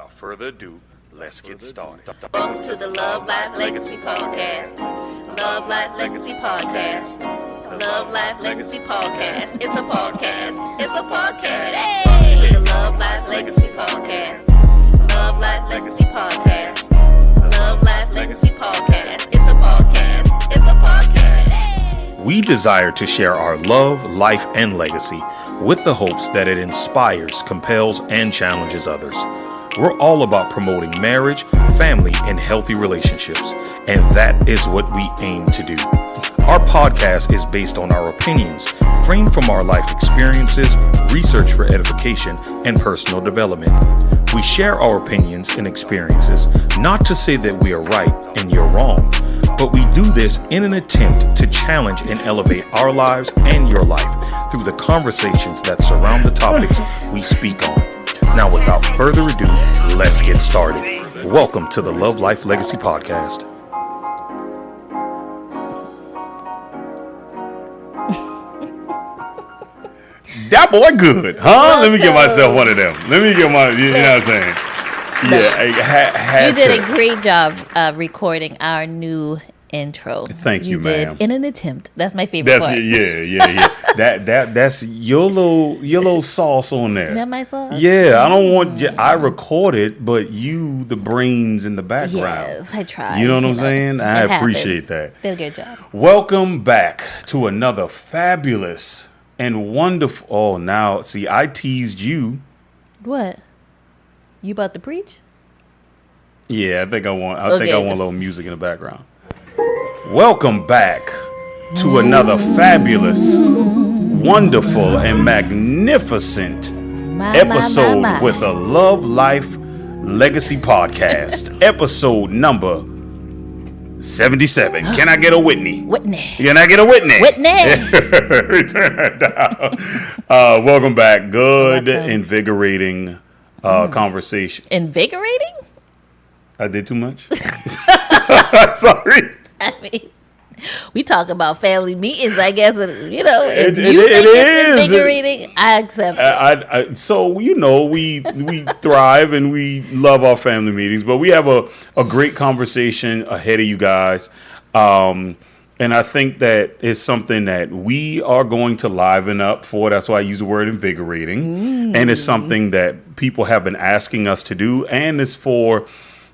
Without further ado, let's get started. Welcome to the Love Life Legacy Podcast. Love Life Legacy Podcast. Love Life Legacy Podcast. It's a podcast. It's a podcast. Hey! To the Love Life Legacy Podcast. Love Life Legacy Podcast. Love Life Legacy Podcast. It's a podcast. It's a podcast. Hey! We desire to share our love, life, and legacy with the hopes that it inspires, compels, and challenges others. We're all about promoting marriage, family, and healthy relationships, and that is what we aim to do. Our podcast is based on our opinions, framed from our life experiences, research for edification, and personal development. We share our opinions and experiences, not to say that we are right and you're wrong, but we do this in an attempt to challenge and elevate our lives and your life through the conversations that surround the topics we speak on. Now, without further ado, let's get started. Welcome to the Love Life Legacy Podcast. That boy good, huh? Let me get myself one of them. Let me get my, you know what I'm saying? Yeah, you did a great job recording our new intro. Thank you, ma'am. Did in an attempt. That's my favorite part. Yeah. That's your little sauce on there. Is that my sauce? Yeah, I don't want I recorded, but you the brains in the background. Yes, I tried. You know what I'm saying? I appreciate happens. that. Did a good job. Welcome back to another fabulous and wonderful. Oh, now see, I teased you. What? You about to preach? Yeah, I think I want a little music in the background. Welcome back to another fabulous, wonderful, and magnificent episode with a Love Life Legacy Podcast. Episode number 77. Can I get a Whitney? Whitney. Can I get a Whitney? Whitney. Turn that down. Welcome back. Good, invigorating conversation. Invigorating? I did too much? Sorry. I mean, we talk about family meetings, I guess. You know, if it you think is it's invigorating, I accept it. So, you know, we thrive and we love our family meetings, but we have a great conversation ahead of you guys. And I think that is something that we are going to liven up for. That's why I use the word invigorating. And it's something that people have been asking us to do. And it's for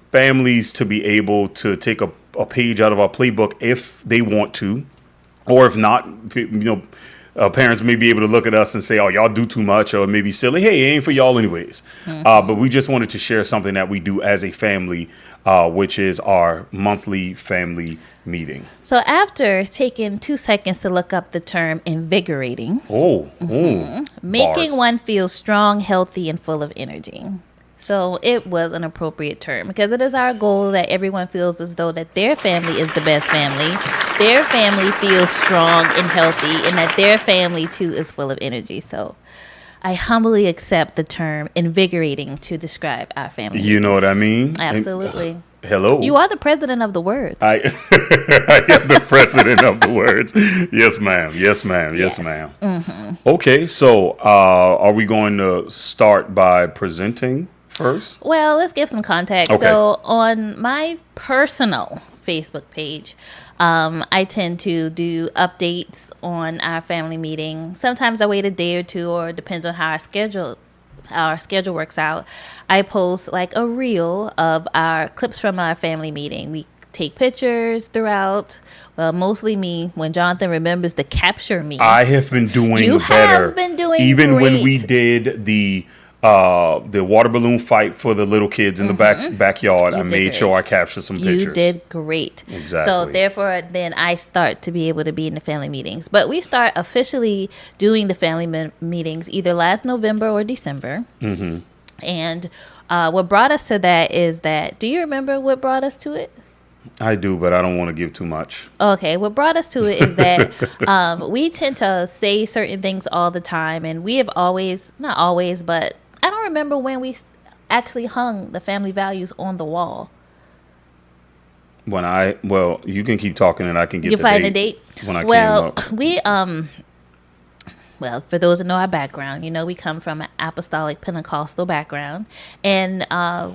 families to be able to take a page out of our playbook if they want to, or if not, you know, parents may be able to look at us and say, oh, y'all do too much, or maybe silly. Hey, it ain't for y'all anyways. But we just wanted to share something that we do as a family, which is our monthly family meeting. So after taking 2 seconds to look up the term invigorating, making bars. one feel strong, healthy, and full of energy. So it was an appropriate term because it is our goal that everyone feels as though that their family is the best family. Their family feels strong and healthy, and that their family too is full of energy. So I humbly accept the term invigorating to describe our family. You know what I mean? Absolutely. Hello. You are the president of the words. I am the president of the words. Yes, ma'am. Yes, ma'am. Yes, ma'am. Mm-hmm. Okay, so are we going to start by presenting first? Well, let's give some context. Okay. So on my personal Facebook page, I tend to do updates on our family meeting. Sometimes I wait a day or two, or it depends on how our schedule works out. I post like a reel of our clips from our family meeting. We take pictures throughout. Well, mostly me. When Jonathan remembers to capture me. I have been doing you better. Have been doing even great. When we did the water balloon fight for the little kids in the backyard. I made sure I captured some pictures. You did great. Exactly. So therefore, then I start to be able to be in the family meetings. But we start officially doing the family meetings either last November or December. Mm-hmm. And what brought us to that is that, do you remember what brought us to it? I do, but I don't want to give too much. Okay, what brought us to it is that we tend to say certain things all the time. And we have always, not always, but I don't remember when we actually hung the family values on the wall. You can keep talking and I can get you find the date. When I came up. we Well, for those that know our background, we come from an apostolic Pentecostal background, and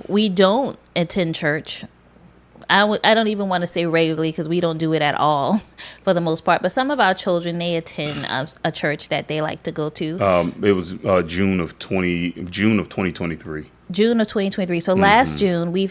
we don't attend church. I don't even want to say regularly because we don't do it at all for the most part. But some of our children, they attend a church that they like to go to. It was June of 2023. June of 2023. So last June, we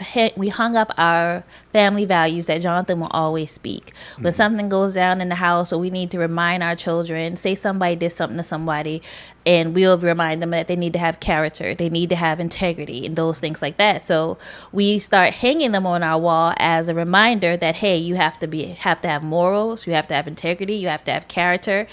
hung up our family values that Jonathan will always speak. When something goes down in the house, or we need to remind our children, say somebody did something to somebody, and we'll remind them that they need to have character, they need to have integrity, and those things like that. So we start hanging them on our wall as a reminder that, hey, you have to have morals, you have to have integrity, you have to have character,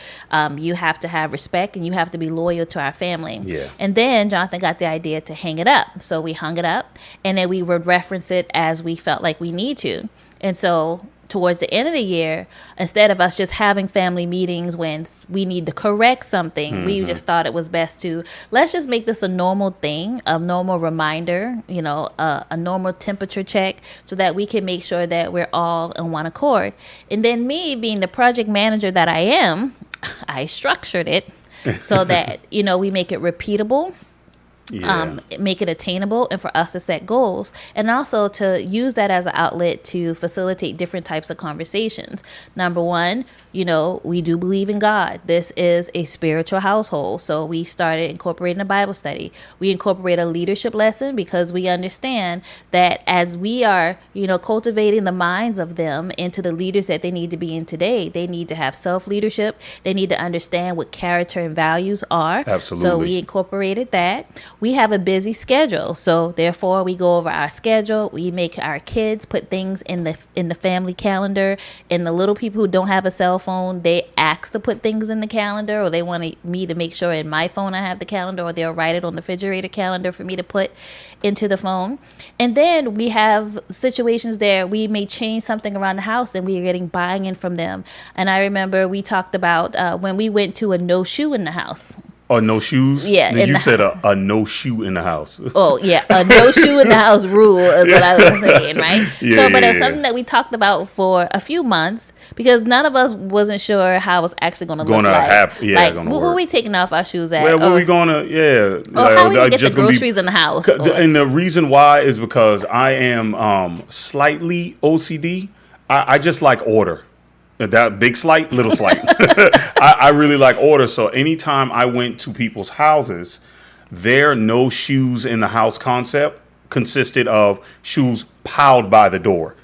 you have to have respect, and you have to be loyal to our family. Yeah. And then Jonathan got the idea to hang it up. So we hung it up, and then we would reference it as we felt like we need to. And so towards the end of the year, instead of us just having family meetings when we need to correct something, we just thought it was best to, let's just make this a normal thing, a normal reminder, a normal temperature check, so that we can make sure that we're all in one accord. And then me, being the project manager that I am, I structured it so that, we make it repeatable. Make it attainable, and for us to set goals, and also to use that as an outlet to facilitate different types of conversations. Number one, we do believe in God. This is a spiritual household. So we started incorporating a Bible study. We incorporate a leadership lesson because we understand that as we are, cultivating the minds of them into the leaders that they need to be in today, they need to have self-leadership. They need to understand what character and values are. Absolutely. So we incorporated that. We have a busy schedule, so therefore we go over our schedule. We make our kids put things in the family calendar. And the little people who don't have a cell phone, they ask to put things in the calendar, or they want me to make sure in my phone I have the calendar, or they'll write it on the refrigerator calendar for me to put into the phone. And then we have situations there we may change something around the house, and we are getting buy-in from them. And I remember we talked about when we went to a no shoe in the house. Or no shoes? Yeah. You said a no shoe in the house. Oh, yeah. A no shoe in the house rule is what I was saying, right? But it was something that we talked about for a few months because none of us wasn't sure how it was actually going to look like. Where were we taking off our shoes at? Where were we going to, how we going to get the groceries in the house? And the reason why is because I am slightly OCD. I just like order. That big slight, little slight. I really like order. So anytime I went to people's houses, their no shoes in the house concept consisted of shoes piled by the door.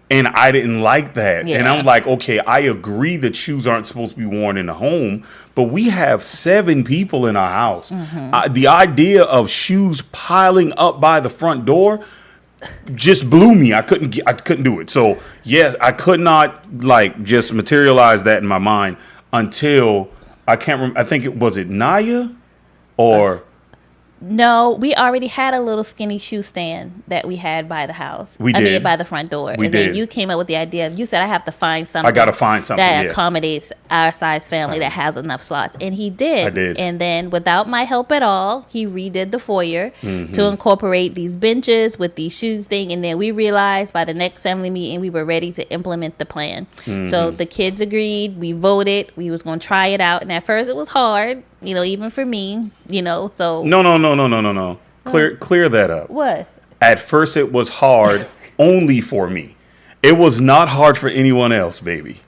And I didn't like that. Yeah. And I'm like, okay, I agree that shoes aren't supposed to be worn in the home, but we have 7 people in our house. The idea of shoes piling up by the front door just blew me. I couldn't do it. So yes, I could not just materialize that in my mind until I can't remember. I think it was Naya or No, we already had a little skinny shoe stand that we had by the house. I mean, by the front door. Then you came up with the idea of, you said, I have to find something. I got to find something that accommodates our size family that has enough slots. And he did. I did. And then without my help at all, he redid the foyer to incorporate these benches with these shoes thing. And then we realized by the next family meeting, we were ready to implement the plan. So the kids agreed. We voted. We was going to try it out. And at first it was hard, even for me, so. No. Clear that up. What? At first it was hard only for me. It was not hard for anyone else, baby.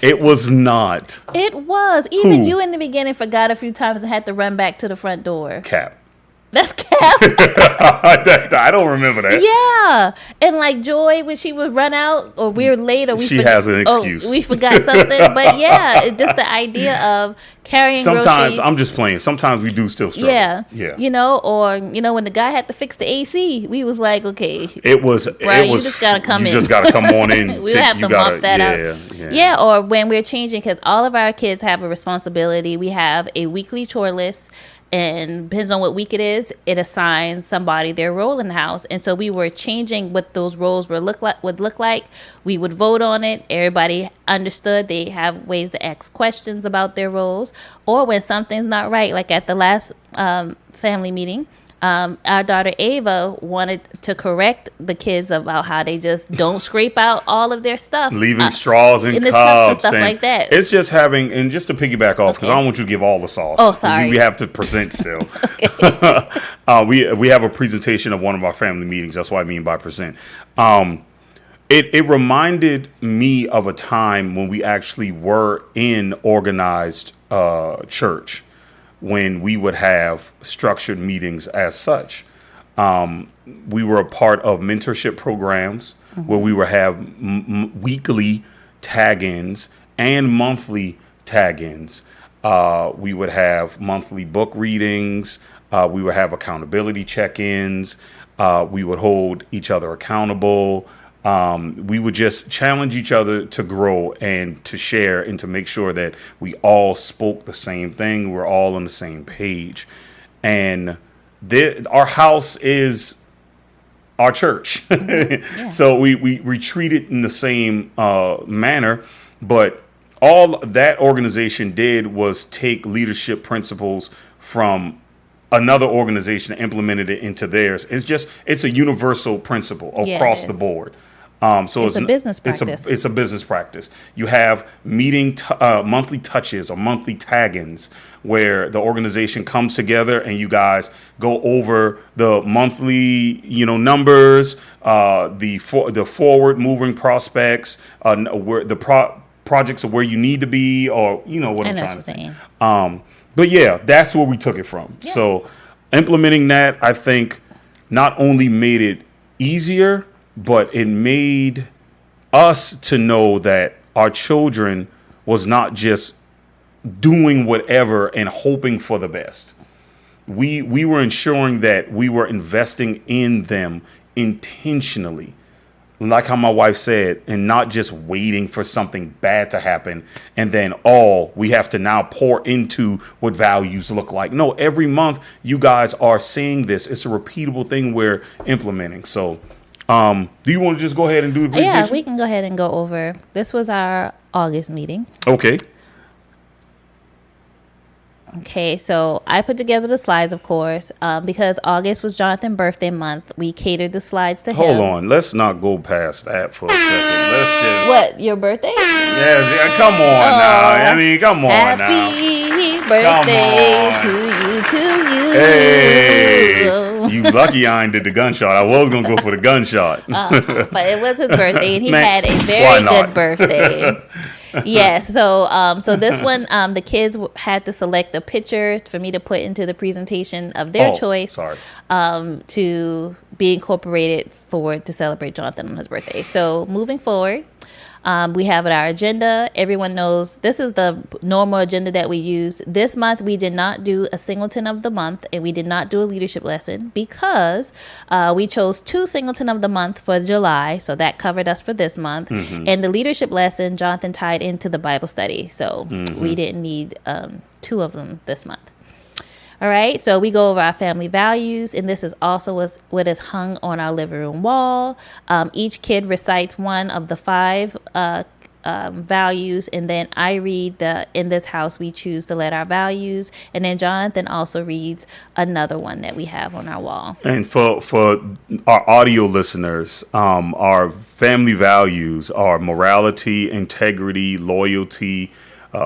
It was not. It was. Even you in the beginning forgot a few times and had to run back to the front door. Cap. That's Cap. I don't remember that. Yeah. And Joy, when she would run out or we were late or she has an excuse. We forgot something. But yeah, just the idea of carrying sometimes groceries. I'm just playing. Sometimes we do still struggle. Yeah. Or when the guy had to fix the AC, we was like, okay. It was you just gotta come in. You just gotta come on in. We have to mop that up. Yeah, or when we're changing, because all of our kids have a responsibility. We have a weekly chore list. And depends on what week it is, it assigns somebody their role in the house. And so we were changing what those roles would look like. We would vote on it. Everybody understood. They have ways to ask questions about their roles. Or when something's not right, like at the last family meeting, our daughter Ava wanted to correct the kids about how they just don't scrape out all of their stuff, leaving straws in his cups and stuff like that. It's just having, and just to piggyback off, because I don't want you to give all the sauce. Oh, sorry. We have to present still. We have a presentation of one of our family meetings. That's what I mean by present. It reminded me of a time when we actually were in organized church, when we would have structured meetings as such. We were a part of mentorship programs where we would have weekly tag-ins and monthly tag-ins. We would have monthly book readings. We would have accountability check-ins. We would hold each other accountable. We would just challenge each other to grow and to share and to make sure that we all spoke the same thing. We're all on the same page. And our house is our church. Yeah. So we treat it in the same manner. But all that organization did was take leadership principles from another organization and implemented it into theirs. It's a universal principle across the board. So it's a business practice. It's a business practice. You have monthly touches or monthly tag-ins where the organization comes together and you guys go over the monthly, numbers, the forward moving prospects, where the projects of where you need to be, or what I'm trying to say. But yeah, that's where we took it from. Yeah. So implementing that, I think, not only made it easier, but it made us to know that our children was not just doing whatever and hoping for the best. We were ensuring that we were investing in them intentionally, like how my wife said, and not just waiting for something bad to happen and then we have to now pour into what values look like. No, every month you guys are seeing this. It's a repeatable thing we're implementing. So do you want to just go ahead and do the presentation? Yeah, we can go ahead and go over. This was our August meeting. Okay. Okay, so I put together the slides, of course, because August was Jonathan's birthday month. We catered the slides to him. Hold on. Let's not go past that for a second. Let's just... What, your birthday? Yeah, come on now. I mean, come on Happy birthday to you. Hey, you lucky I ain't did the gunshot. I was going to go for the gunshot. But it was his birthday, and he had a very good birthday. Yes. So this one, the kids had to select a picture for me to put into the presentation of their choice, to be incorporated to celebrate Jonathan on his birthday. So moving forward, we have our agenda. Everyone knows this is the normal agenda that we use. This month, we did not do a singleton of the month, and we did not do a leadership lesson because we chose 2 singleton of the month for July. So that covered us for this month. Mm-hmm. And the leadership lesson, Jonathan tied into the Bible study. So we didn't need 2 of them this month. All right, so we go over our family values, and this is also what is hung on our living room wall. Each kid recites one of the 5 values, and then I read in this house we choose to let our values, and then Jonathan also reads another one that we have on our wall. And for our audio listeners, our family values are morality, integrity, loyalty,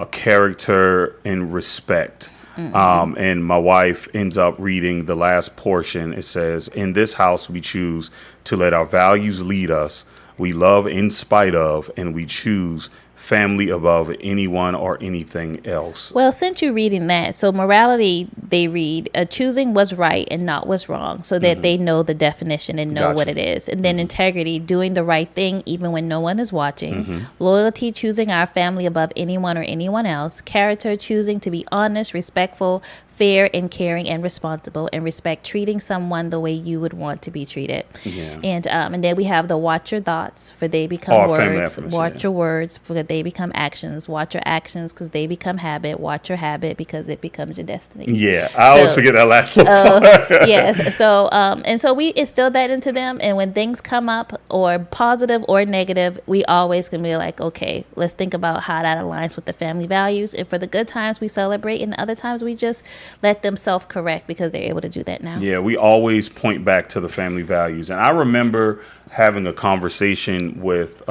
character, and respect. Mm-hmm. And my wife ends up reading the last portion. It says, in this house, we choose to let our values lead us. We love in spite of, and we choose family above anyone or anything else. Well, since you're reading that, so morality, they read choosing what's right and not what's wrong, so that they know the definition and know what it is. And then integrity, doing the right thing even when no one is watching. Loyalty, choosing our family above anyone or anyone else. Character, choosing to be honest, respectful, fair, and caring, and responsible. And respect, treating someone the way you would want to be treated. Yeah. And then we have the watch your thoughts, for they become words. Watch your words, for they become actions. Watch your actions, because they become habit. Watch your habit, because it becomes your destiny. Yeah, I always forget that last little part. Yes. So and so we instill that into them, and when things come up, or positive or negative, we always can be like, okay, let's think about how that aligns with the family values. And for the good times, we celebrate, and other times we just let them self-correct because they're able to do that now. Yeah, we always point back to the family values. And I remember having a conversation with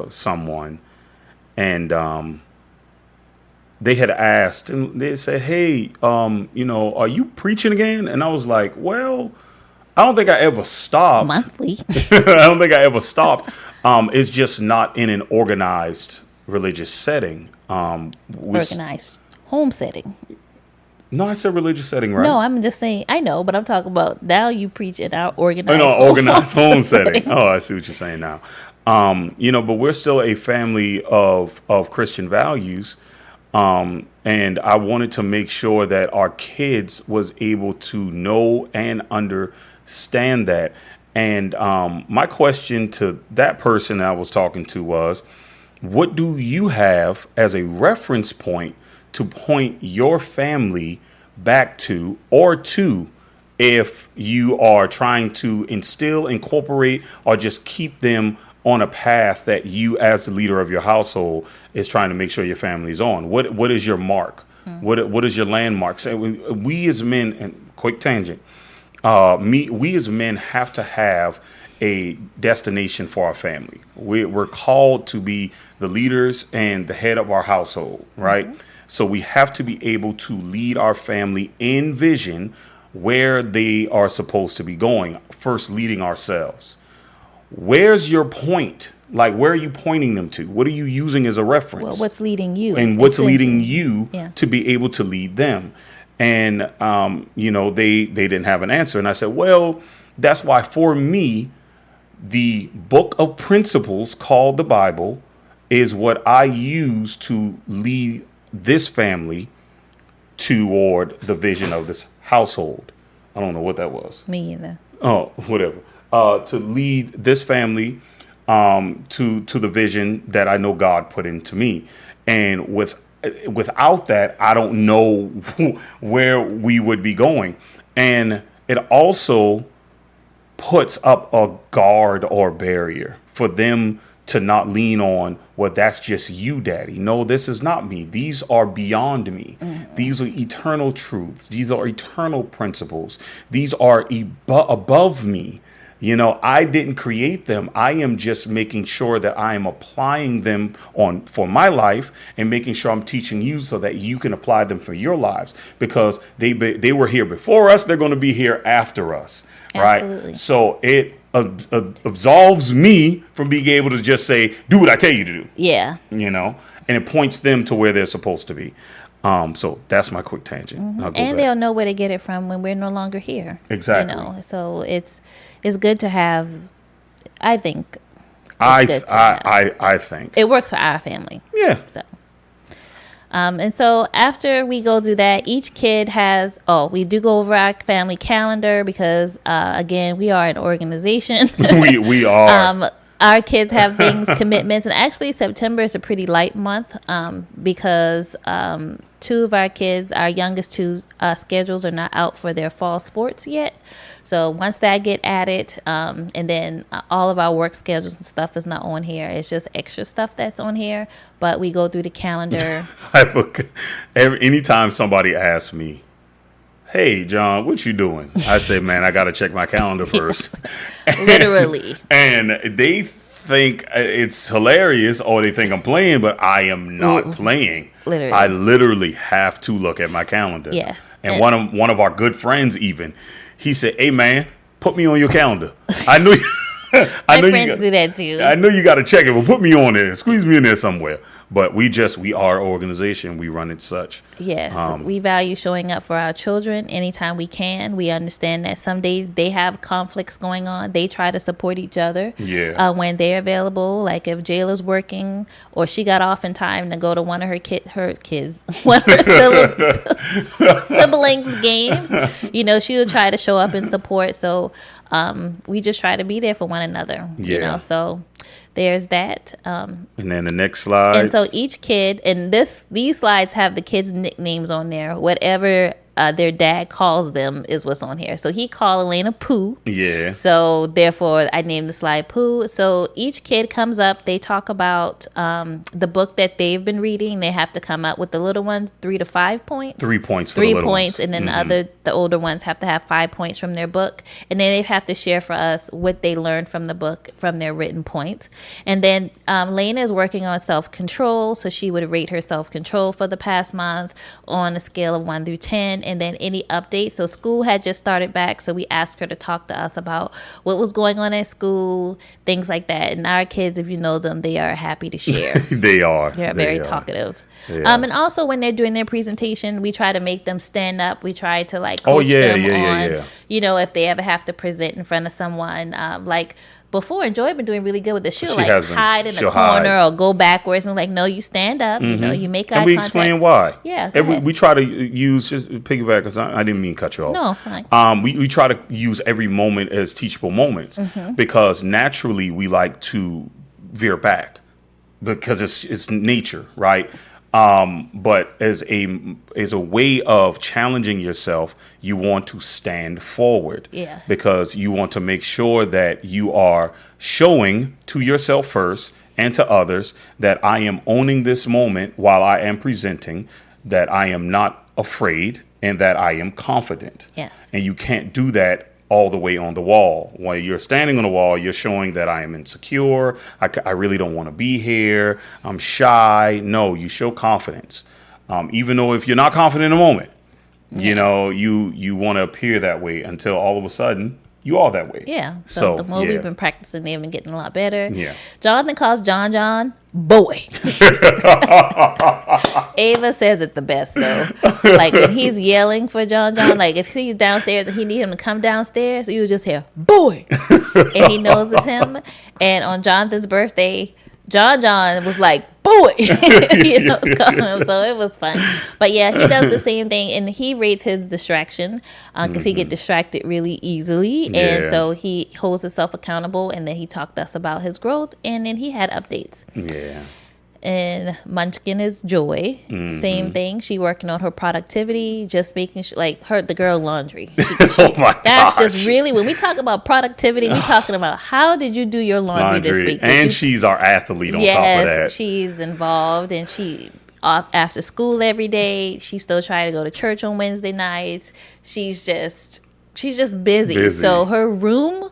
someone, and they had asked, and they said, "Hey, are you preaching again?" And I was like, "Well, I don't think I ever stopped. Monthly. I don't think I ever stopped. It's just not in an organized religious setting. Organized home setting. No, I said religious setting, right? No, I'm just saying, I know, but I'm talking about now you preach in our organized Organized home setting. Oh, I see what you're saying now. But we're still a family of Christian values. And I wanted to make sure that our kids was able to know and understand that. And my question to that person I was talking to was, what do you have as a reference point to point your family back to, or to, if you are trying to incorporate, or just keep them on a path that you, as the leader of your household, is trying to make sure your family's on? What is your mark? What is your landmark? So we as men, and quick tangent, we as men have to have a destination for our family. We're called to be the leaders and the head of our household, right? Mm-hmm. So we have to be able to lead our family in vision where they are supposed to be going, first leading ourselves. Where's your point? Like, where are you pointing them to? What are you using as a reference? Well, what's leading you? And what's leading you to be able to lead them? And, they didn't have an answer. And I said, well, that's why for me, the book of principles called the Bible is what I use to lead this family toward the vision of this household. I don't know what that was. Me either. Oh, whatever. To lead this family to the vision that I know God put into me. And without that, I don't know where we would be going. And it also puts up a guard or barrier for them to not lean on, well, that's just you, Daddy. No, this is not me. These are beyond me. Mm-hmm. These are eternal truths. These are eternal principles. These are above me. I didn't create them. I am just making sure that I am applying them for my life, and making sure I'm teaching you so that you can apply them for your lives, because they were here before us. They're going to be here after us. Absolutely. Right. So it absolves me from being able to just say, do what I tell you to do. Yeah. And it points them to where they're supposed to be. So that's my quick tangent. Mm-hmm. And they'll know where to get it from when we're no longer here. Exactly. So it's good to have. I think. I think it works for our family. Yeah. So. And so after we go through that, each kid has. We do go over our family calendar because again, we are an organization. we are. Our kids have things, commitments, and actually September is a pretty light month because two of our kids, our youngest two, schedules are not out for their fall sports yet. So once that get added, and then all of our work schedules and stuff is not on here. It's just extra stuff that's on here. But we go through the calendar. Anytime somebody asks me, hey, John, what you doing? I say, man, I got to check my calendar first. Literally. And they think it's hilarious, or they think I'm playing, but I am not playing. Literally. I literally have to look at my calendar. Yes. And one of our good friends even, he said, hey, man, put me on your calendar. I knew My friends do that too. I know you got to check it, but put me on there. Squeeze me in there somewhere. But we are an organization. We run it such. Yes, we value showing up for our children anytime we can. We understand that some days they have conflicts going on. They try to support each other when they're available. Like if Jayla's working or she got off in time to go to one of her kids, one of her siblings' games, she'll try to show up and support. So we just try to be there for one another, so there's that. And then the next slide. And so each kid, and these slides have the kids' nicknames on there, whatever their dad calls them is what's on here. So he called Elena Pooh. Yeah. So therefore, I named the slide Pooh. So each kid comes up. They talk about the book that they've been reading. They have to come up with the little ones 3 to 5 points. 3 points for 3 the little points, ones. and then the older ones have to have 5 points from their book, and then they have to share for us what they learned from the book from their written points. And then Lena is working on self-control, so she would rate her self-control for the past month on a scale of 1 through 10, and then any updates. So school had just started back, so we asked her to talk to us about what was going on at school, things like that. And our kids, if you know them, they are happy to share. They are. They're very talkative. Yeah. And also when they're doing their presentation, we try to make them stand up. We try to like coach them on, you know, if they ever have to present in front of someone. Like before, Joy been doing really good with this. She'll like hide in the corner or go backwards and like, no, you stand up. You know, you make eye contact. And we explain why. Yeah. And we try to use, just piggyback, because I didn't mean to cut you off. No, fine. We try to use every moment as teachable moments because naturally we like to veer back because it's nature, right? But as a way of challenging yourself, you want to stand forward. Yeah. Because you want to make sure that you are showing to yourself first and to others that I am owning this moment while I am presenting, that I am not afraid, and that I am confident. Yes. And you can't do that all the way on the wall. While you're standing on the wall, you're showing that I am insecure. I really don't want to be here. I'm shy. No, you show confidence. Even though if you're not confident in a moment, you know, you want to appear that way until all of a sudden you are that way. Yeah. So the more we've been practicing, they've been getting a lot better. Yeah. Jonathan calls John boy. Ava says it the best though. Like when he's yelling for John, like if he's downstairs and he need him to come downstairs, you just hear boy, and he knows it's him. And on Jonathan's birthday, John was like boy, you know, calling him, so it was fun. But yeah, he does the same thing, and he rates his distraction because he get distracted really easily, and so he holds himself accountable. And then he talked to us about his growth, and then he had updates. Yeah. And Munchkin is Joy. Same thing. She working on her productivity, just making sure, like the girl laundry. Oh my that's gosh. just really, when we talk about productivity, we talking about how did you do your laundry this week? And she's our athlete on top of that. Yes, she's involved, and she off after school every day. She still trying to go to church on Wednesday nights. She's just busy. So her room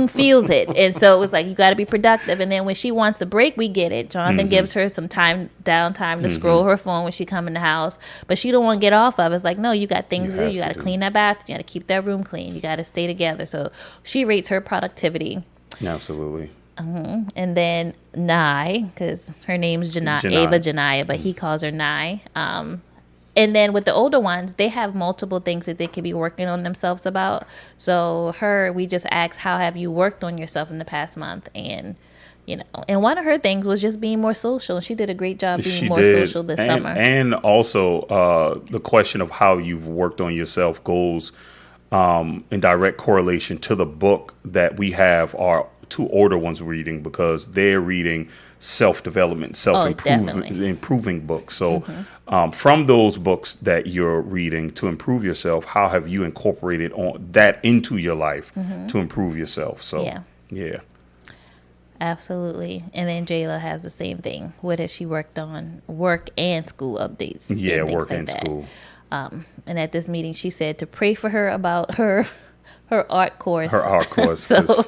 feels it, and so it was like you got to be productive. And then when she wants a break, we get it. Jonathan gives her some downtime to scroll her phone when she come in the house, but she don't want to get off of it. It's like, no, you got things to do. You got to clean that bathroom, you got to keep that room clean, you got to stay together. So she rates her productivity. Absolutely. And then Nye, because her name's Ava Janaya, but he calls her Nye. And then with the older ones, they have multiple things that they could be working on themselves about. So we just asked, how have you worked on yourself in the past month? And, you know, and one of her things was just being more social. She did a great job being more social this summer. And also the question of how you've worked on yourself goes in direct correlation to the book that we have our two older ones reading, because they're reading self-development, improving books. So from those books that you're reading to improve yourself, how have you incorporated that into your life to improve yourself? So yeah. Absolutely. And then Jayla has the same thing. What has she worked on? Work and school updates. Yeah, work and school. And at this meeting, she said to pray for her about her art course. Her art course. So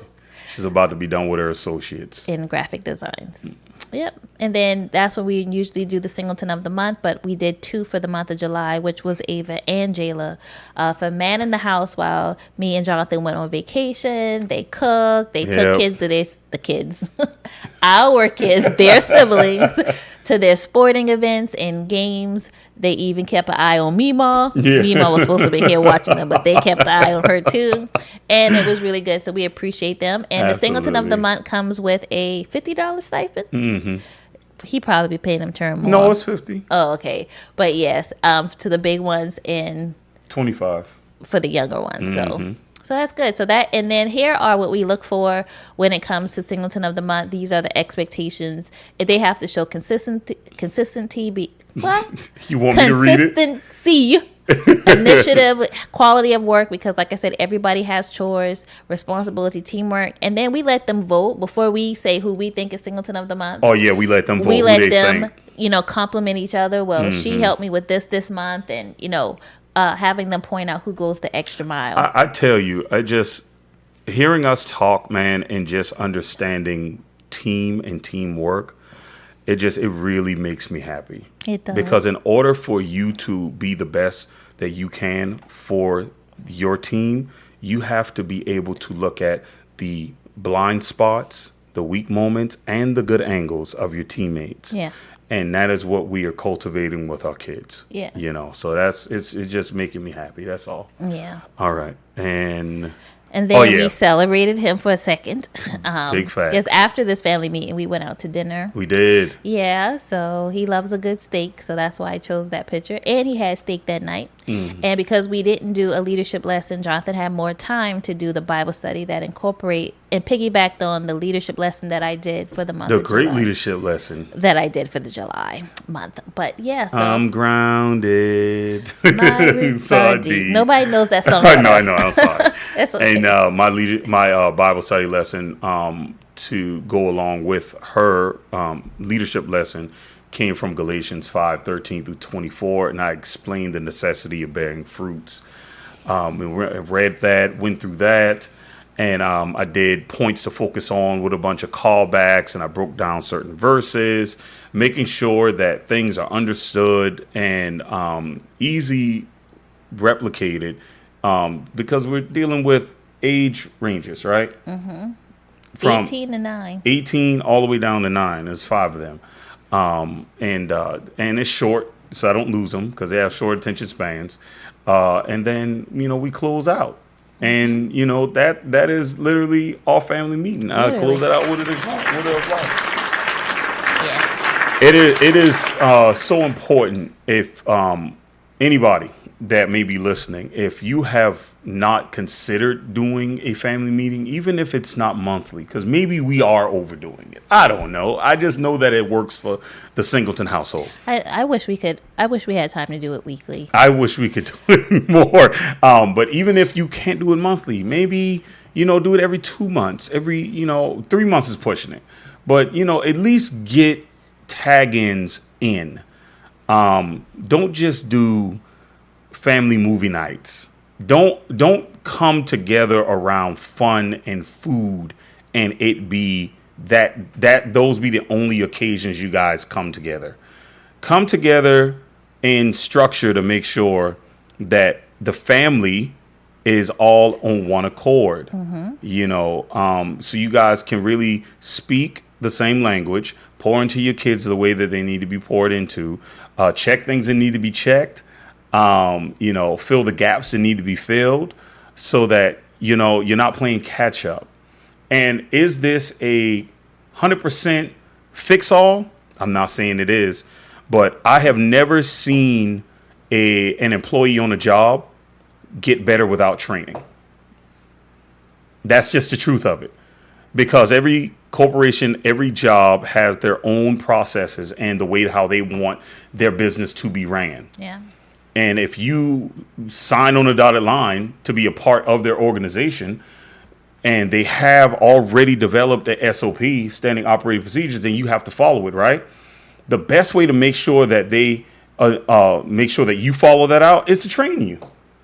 she's about to be done with her associates in graphic designs. Yep. And then that's when we usually do the singleton of the month, but we did 2 for the month of July, which was Ava and Jayla. For Man in the House, while me and Jonathan went on vacation, they cooked, they took kids to our kids, their siblings, to their sporting events and games. They even kept an eye on Mima. Yeah. Mima was supposed to be here watching them, but they kept an eye on her too. And it was really good, so we appreciate them. And the singleton of the month comes with a $50 stipend. Mm-hmm. He probably be paying them term more. No, it's 50. Oh, okay. But yes, to the big ones and 25 for the younger ones. So that's good. So that, and then here are what we look for when it comes to singleton of the month. These are the expectations. If they have to show consistency. What? You want me to read it? Consistency. initiative, quality of work, because like I said, everybody has chores, responsibility, teamwork, and then we let them vote before we say who we think is Singleton of the Month. Oh yeah, we let them vote. We who let they them, think. compliment each other. Well, she helped me with this month, and having them point out who goes the extra mile. I tell you, I just hearing us talk, man, and just understanding team and teamwork, it really makes me happy. It does. Because in order for you to be the best that you can for your team, you have to be able to look at the blind spots, the weak moments, and the good angles of your teammates. Yeah. And that is what we are cultivating with our kids. Yeah. So it's just making me happy. That's all. Yeah. All right. And then we celebrated him for a second. Big facts. Because after this family meeting, we went out to dinner. We did. Yeah, so he loves a good steak, so that's why I chose that picture. And he had steak that night. And because we didn't do a leadership lesson, Jonathan had more time to do the Bible study that incorporate and piggybacked on the leadership lesson that I did for the month of July. The great leadership lesson. That I did for the July month. But yeah, so. I'm grounded. My roots are deep. Nobody knows that song. I know. I'm sorry. That's okay. And my Bible study lesson to go along with her leadership lesson came from Galatians 5:13-24, and I explained the necessity of bearing fruits. And read that, went through that, and I did points to focus on with a bunch of callbacks, and I broke down certain verses, making sure that things are understood and easy replicated, because we're dealing with age ranges, right? Mm-hmm. From 18 to 9. 18 all the way down to 9. There's 5 of them. And it's short, so I don't lose them because they have short attention spans. And then, we close out. And, that is literally our family meeting. I close that out with it. Yeah. It is so important if anybody that may be listening, if you have not considered doing a family meeting, even if it's not monthly, because maybe we are overdoing it. I don't know. I just know that it works for the Singleton household. I wish we had time to do it weekly. I wish we could do it more. But even if you can't do it monthly, maybe, do it every 2 months. Every, 3 months is pushing it. But, at least get tag-ins in. Don't just do family movie nights. Don't come together around fun and food and it be that those be the only occasions you guys come together. Come together in structure to make sure that the family is all on one accord. So you guys can really speak the same language, pour into your kids the way that they need to be poured into, check things that need to be checked, fill the gaps that need to be filled so that, you're not playing catch up. And is this a 100% fix all? I'm not saying it is, but I have never seen an employee on a job get better without training. That's just the truth of it. Because every corporation, every job has their own processes and the way how they want their business to be ran. Yeah. And if you sign on a dotted line to be a part of their organization and they have already developed a SOP, standing operating procedures, then you have to follow it, right? The best way to make sure that they make sure that you follow that out is to train you.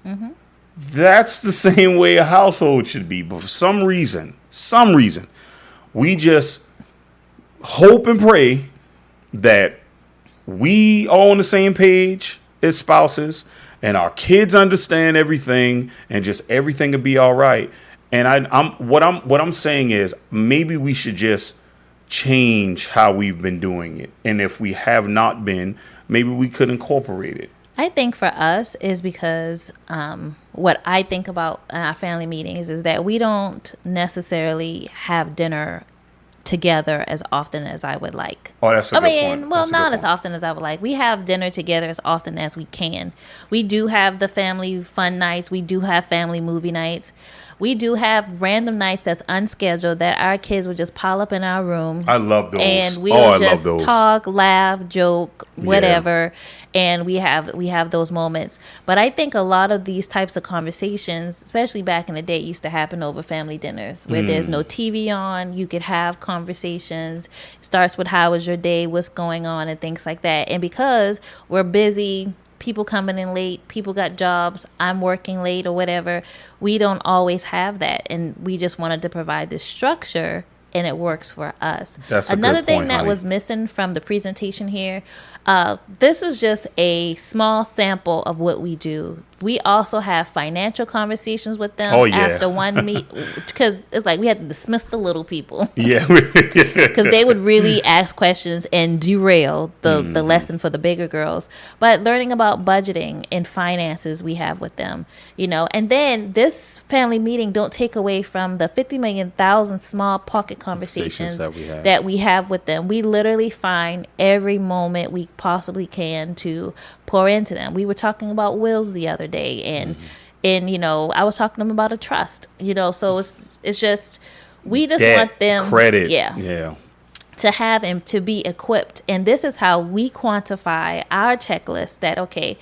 Mm-hmm. That's the same way a household should be. But for some reason, we just hope and pray that we are on the same page as spouses and our kids understand everything and just everything will be all right. And what I'm saying is maybe we should just change how we've been doing it. And if we have not been, maybe we could incorporate it. I think for us is because what I think about our family meetings is that we don't necessarily have dinner together as often as I would like. Oh, that's a good point. Well, not as often as I would like. We have dinner together as often as we can. We do have the family fun nights. We do have family movie nights. we do have random nights that's unscheduled that our kids will just pile up in our room. I love those. And we'll I love just those. talk, laugh, joke, whatever. And we have those moments. But I think a lot of these types of conversations, especially back in the day, used to happen over family dinners where there's no TV on. You could have conversations. It starts with how was your day, what's going on, and things like that. And because we're busy, people coming in late, people got jobs, I'm working late or whatever, we don't always have that. And we just wanted to provide this structure, and it works for us. That's another a good thing point, that honey. was missing from the presentation here. This is just a small sample of what we do. We also have financial conversations with them after one meet, because it's like we had to dismiss the little people. Yeah. Because they would really ask questions and derail the lesson for the bigger girls. But learning about budgeting and finances we have with them, and then this family meeting don't take away from the 50 million thousand small pocket conversations that we have with them. We literally find every moment we possibly can to pour into them. We were talking about wills the other day, and I was talking to them about a trust, so it's just, we just want them credit, to have and to be equipped. And this is how we quantify our checklist that, okay,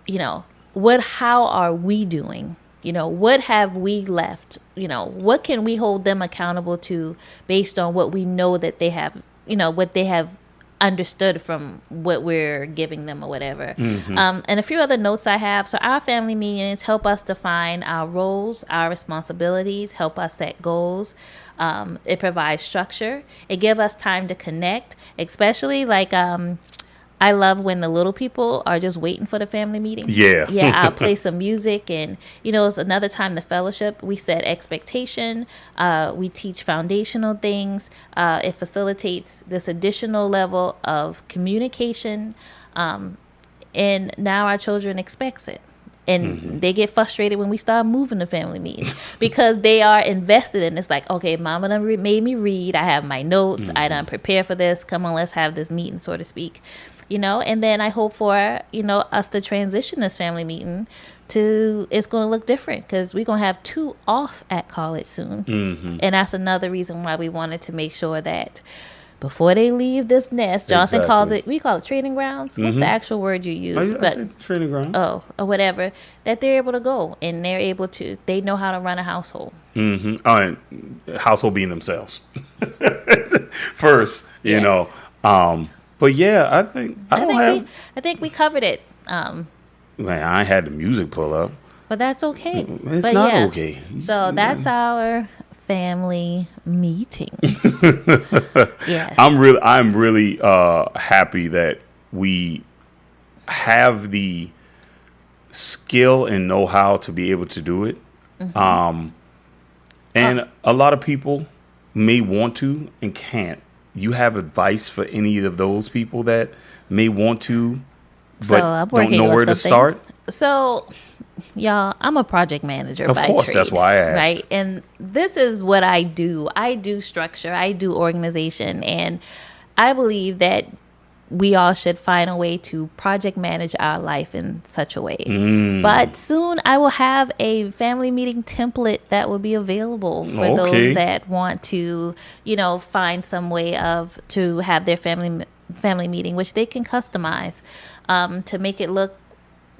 how are we doing? What have we left? What can we hold them accountable to based on what we know that they have, what they have understood from what we're giving them or whatever. And a few other notes I have. So our family meetings help us define our roles, our responsibilities, help us set goals. It provides structure. It gives us time to connect, especially like I love when the little people are just waiting for the family meeting. Yeah, I'll play some music, and it's another time to fellowship. We set expectation. We teach foundational things. It facilitates this additional level of communication, and now our children expects it. And they get frustrated when we start moving the family meetings because they are invested in. It's like, okay, mama done made me read. I have my notes. I done prepare for this. Come on, let's have this meeting, so to speak. And then I hope for, us to transition this family meeting to, it's going to look different because we're going to have 2 off at college soon. And that's another reason why we wanted to make sure that before they leave this nest, Johnson calls it, we call it training grounds. What's the actual word you use? I said training grounds. Oh, or whatever, that they're able to go and they know how to run a household. Oh, and household being themselves first, but yeah, I think we covered it. Man, I had the music pull up, but that's okay. It's not okay. So that's our family meetings. Yes, I'm really happy that we have the skill and know-how to be able to do it. And a lot of people may want to and can't. You have advice for any of those people that may want to, but don't know where to start? So, y'all, I'm a project manager by trade. Of course, that's why I asked. Right? And this is what I do. I do structure. I do organization. And I believe that we all should find a way to project manage our life in such a way. But soon I will have a family meeting template that will be available for those that want to, find some way to have their family meeting, which they can customize to make it look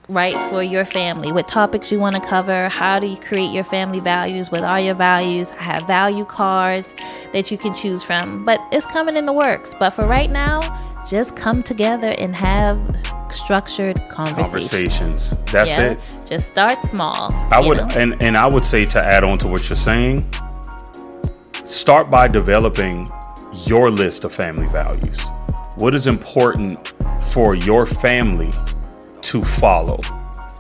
right for your family, what topics you want to cover, how do you create your family values, what are your values. I have value cards that you can choose from, but it's coming in the works. But for right now, just come together and have structured conversations. That's it. Just start small. And I would say, to add on to what you're saying, start by developing your list of family values. What is important for your family to follow?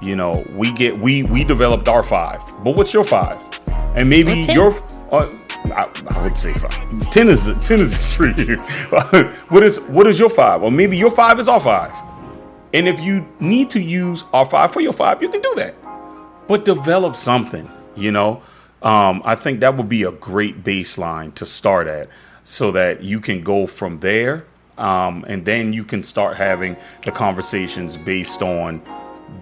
We developed our 5, but what's your 5? And maybe your I would say 5. 10 is extreme. What is your 5? Or maybe your 5 is our 5. And if you need to use our 5 for your 5, you can do that. But develop something, I think that would be a great baseline to start at, so that you can go from there. And then you can start having the conversations based on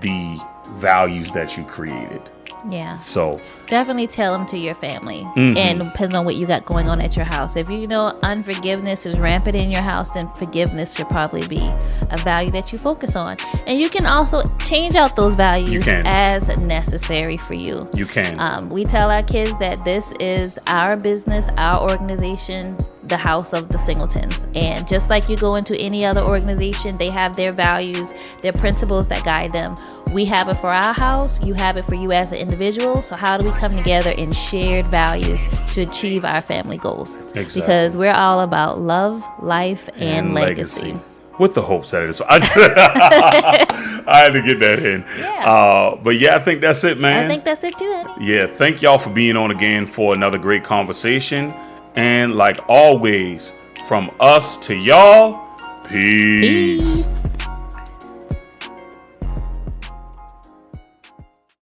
the values that you created. Yeah. So definitely tell them to your family. And it depends on what you got going on at your house. If you know unforgiveness is rampant in your house, then forgiveness should probably be a value that you focus on. And you can also change out those values as necessary for you. You can. We tell our kids that this is our business, our organization, the house of the Singletons. And just like you go into any other organization, they have their values, their principles that guide them. We have it for our house. You have it for you as an individual. So how do we come together in shared values to achieve our family goals? Exactly. Because we're all about love, life, and legacy. With the hopes that it is. I had to get that in. Yeah. But yeah, I think that's it, man. I think that's it too, Eddie. Yeah, thank y'all for being on again for another great conversation. And like always, from us to y'all, peace.